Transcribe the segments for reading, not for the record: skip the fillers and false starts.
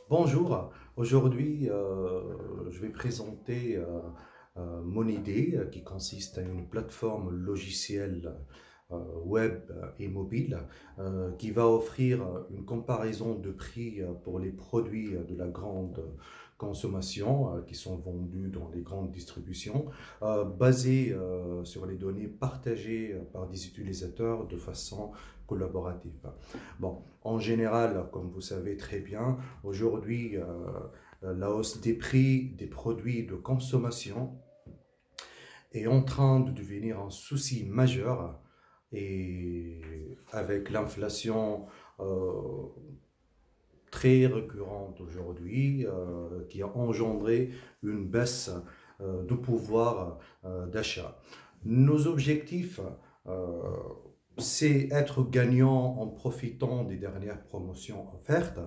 Bonjour, aujourd'hui je vais présenter mon idée qui consiste à une plateforme logicielle web et mobile qui va offrir une comparaison de prix pour les produits de la grande consommation qui sont vendus dans les grandes distributions basée sur les données partagées par des utilisateurs de façon collaborative. Bon, en général, comme vous savez très bien, aujourd'hui, la hausse des prix des produits de consommation est en train de devenir un souci majeur et avec l'inflation très récurrente aujourd'hui qui a engendré une baisse de pouvoir d'achat. Nos objectifs, euh, c'est être gagnant en profitant des dernières promotions offertes.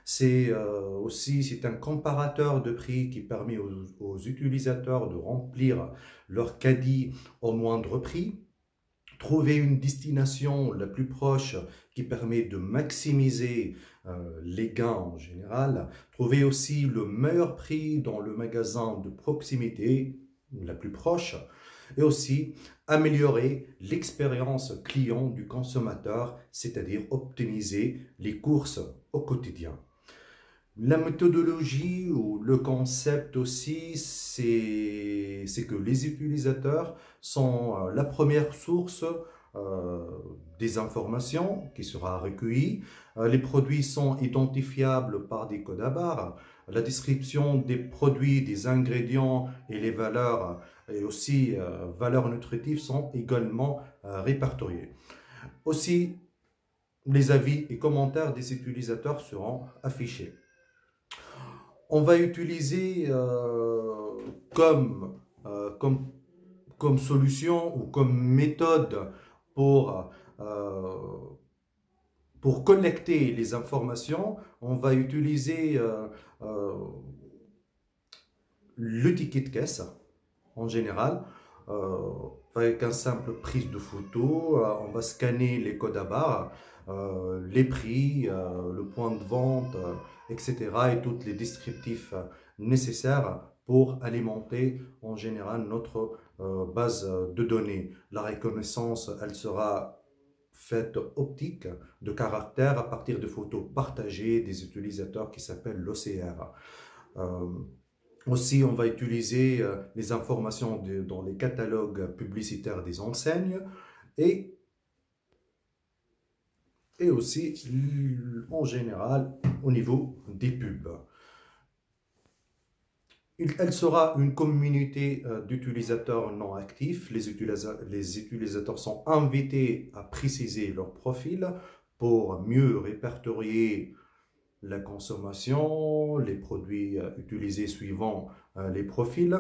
C'est un comparateur de prix qui permet aux utilisateurs de remplir leur caddie au moindre prix, trouver une destination la plus proche qui permet de maximiser les gains en général, trouver aussi le meilleur prix dans le magasin de proximité la plus proche, et aussi améliorer l'expérience client du consommateur, c'est-à-dire optimiser les courses au quotidien. La méthodologie ou le concept aussi, c'est que les utilisateurs sont la première source euh, des informations qui sera recueillie. Les produits sont identifiables par des codes à barres. La description des produits, des ingrédients et les valeurs et aussi valeurs nutritives sont également répertoriées. Aussi, les avis et commentaires des utilisateurs seront affichés. On va utiliser comme, comme solution ou comme méthode pour, euh, pour collecter les informations, on va utiliser le ticket de caisse en général. euh, Avec un simple prise de photo, on va scanner les codes à barres, les prix, le point de vente, etc. et tous les descriptifs nécessaires pour alimenter en général notre base de données. La reconnaissance, elle sera faite optique de caractères à partir de photos partagées des utilisateurs qui s'appellent l'OCR. Aussi, on va utiliser les informations dans les catalogues publicitaires des enseignes et, et aussi en général au niveau des pubs. Elle sera une communauté d'utilisateurs non actifs. Les utilisateurs sont invités à préciser leur profil pour mieux répertorier la consommation, les produits utilisés suivant les profils.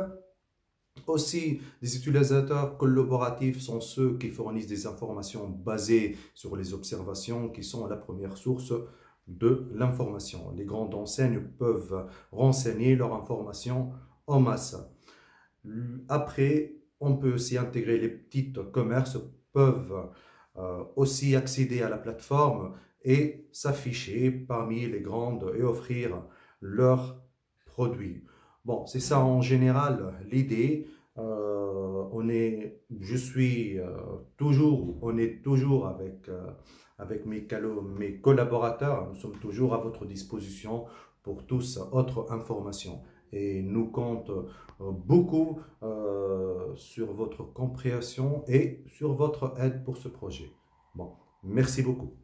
Aussi, les utilisateurs collaboratifs sont ceux qui fournissent des informations basées sur les observations qui sont la première source de l'information. Les grandes enseignes peuvent renseigner leur information en masse. Après, on peut aussi intégrer les petits commerces peuvent aussi accéder à la plateforme et s'afficher parmi les grandes et offrir leurs produits. Bon, c'est ça en général l'idée. On est toujours avec mes collaborateurs. Nous sommes toujours à votre disposition pour tous autres informations. Et nous comptons beaucoup sur votre compréhension et sur votre aide pour ce projet. Bon, merci beaucoup.